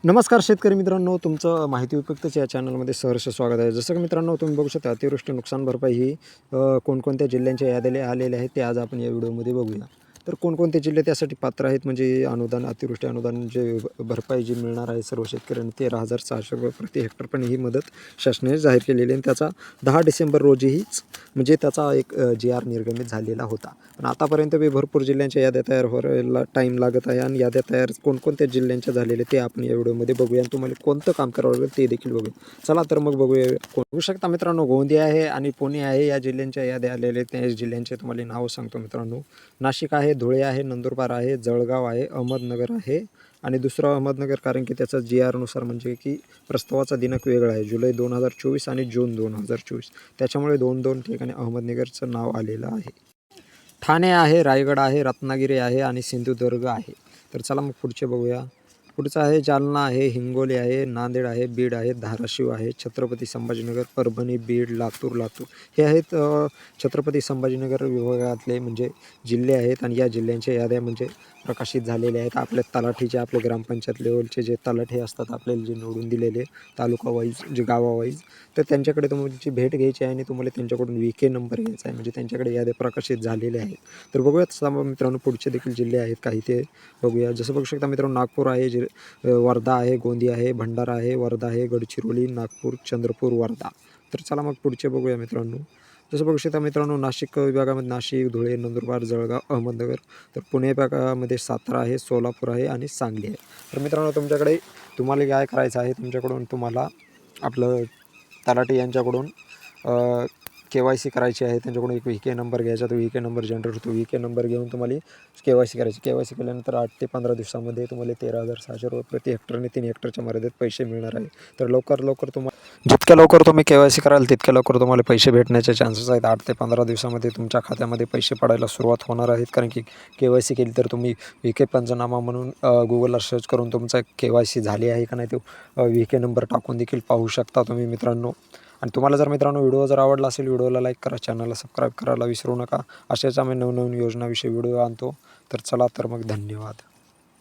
नमस्कार शेतकरी मित्रांनो, तुमचं माहिती उपयुक्तच या चॅनलमध्ये सहर्ष स्वागत आहे. जसं की मित्रांनो तुम्ही बघू शकता, अतिवृष्टी नुकसान भरपाई ही कोणकोणत्या जिल्ह्यांच्या याद्या आलेल्या आहेत ते आज आपण या व्हिडिओमध्ये बघूया. तर कोणकोणते जिल्हे त्यासाठी पात्र आहेत, म्हणजे अनुदान, अतिवृष्टी अनुदान जे भरपाई जी मिळणार आहे सर्व शेतकऱ्यांना ₹13,600 प्रति हेक्टर, पण ही मदत शासनाने जाहीर केलेली आहे आणि त्याचा 10 डिसेंबर रोजीच म्हणजे त्याचा एक GR निर्गमित झालेला होता. पण आतापर्यंत भरपूर जिल्ह्यांच्या याद्या तयार व्हायला टाईम लागत आहे आणि याद्या तयार कोणकोणत्या जिल्ह्यांच्या झालेल्या ते आपण या व्हिडिओमध्ये बघूया आणि तुम्हाला कोणतं काम करावं लागेल ते देखील बघूया. चला तर मग बघूया. बघू शकता मित्रांनो, गोंदिया आहे आणि पुणे आहे या जिल्ह्यांच्या याद्या आलेल्या आहेत. त्या जिल्ह्यांचे तुम्हाला नावं सांगतो मित्रांनो. नाशिक आहे, धुळे आहे, नंदुरबार आहे, जळगाव आहे, अहमदनगर आहे आणि दुसरं अहमदनगर कारण की त्याचा GR नुसार म्हणजे की प्रस्तावाचा दिनांक वेगळा आहे, जुलै 2024 आणि जून 2024, त्याच्यामुळे दोन ठिकाणी अहमदनगरचं नाव आलेलं आहे. ठाणे आहे, रायगड आहे, रत्नागिरी आहे आणि सिंधुदुर्ग आहे. तर चला मग पुढचे बघूया. पुढचं आहे जालना आहे, हिंगोली आहे, नांदेड आहे, बीड आहे, धाराशिव आहे, छत्रपती संभाजीनगर, परभणी, बीड, लातूर हे आहेत छत्रपती संभाजीनगर विभागातले म्हणजे जिल्हे आहेत आणि या जिल्ह्यांच्या याद्या म्हणजे प्रकाशित झालेल्या आहेत. आपल्या तलाठीचे, आपले ग्रामपंचायत लेवलचे जे तलाठी असतात आपल्याला जे निवडून दिलेले तालुका वाईज, जे गावावाईज, तर त्यांच्याकडे तुमची भेट घ्यायची आहे आणि तुम्हाला त्यांच्याकडून VK नंबर घ्यायचा आहे, म्हणजे त्यांच्याकडे याद्या प्रकाशित झालेल्या आहेत. तर बघूयात मित्रांनो पुढचे देखील जिल्हे आहेत काही ते बघूया. जसं बघू शकता मित्रांनो, नागपूर आहे, वर्धा आहे, गोंदिया आहे, भंडारा आहे, वर्धा आहे, गडचिरोली, नागपूर, चंद्रपूर, वर्धा. तर चला मग पुढचे बघूया मित्रांनो. जसं बघू शकता मित्रांनो, नाशिक विभागामध्ये नाशिक, धुळे, नंदुरबार, जळगाव, अहमदनगर. तर पुणे विभागामध्ये सातारा आहे, सोलापूर आहे आणि सांगली आहे. तर मित्रांनो तुम्हाला काय करायचं आहे, तुम्हाला आपलं तलाठी यांच्याकडून KYC करायची आहे. त्यांच्याकडून एक VK नंबर घ्यायचा, तो VK नंबर जनरेट होतो. VK नंबर घेऊन तुम्हाला KYC करायची. KYC केल्यानंतर 8 ते 15 दिवसामध्ये तुम्हाला ₹13,600 प्रति हेक्टरने 3 हेक्टरच्या मर्यादेत पैसे मिळणार आहे. तर लवकर जितक्या लवकर तुम्ही KYC कराल तितक्या लवकर तुम्हाला पैसे भेटण्याचे चान्सेस आहेत. 8 ते 15 दिवसामध्ये तुमच्या खात्यामध्ये पैसे पडायला सुरुवात होणार आहेत, कारण की KYC केली तर तुम्ही VK पंचनामा म्हणून Googleला सर्च करून तुमचा KYC झाली आहे का नाही तो VK नंबर टाकून देखील पाहू शकता तुम्ही मित्रांनो. आणि तुम्हाला जर मित्रांनो व्हिडिओ जर आवडला असेल, व्हिडिओला लाईक करा, चॅनलला सबस्क्राईब करायला विसरू नका. अशाच आम्ही नवनवीन योजनाविषयी व्हिडिओ आणतो. तर चला तर मग धन्यवाद.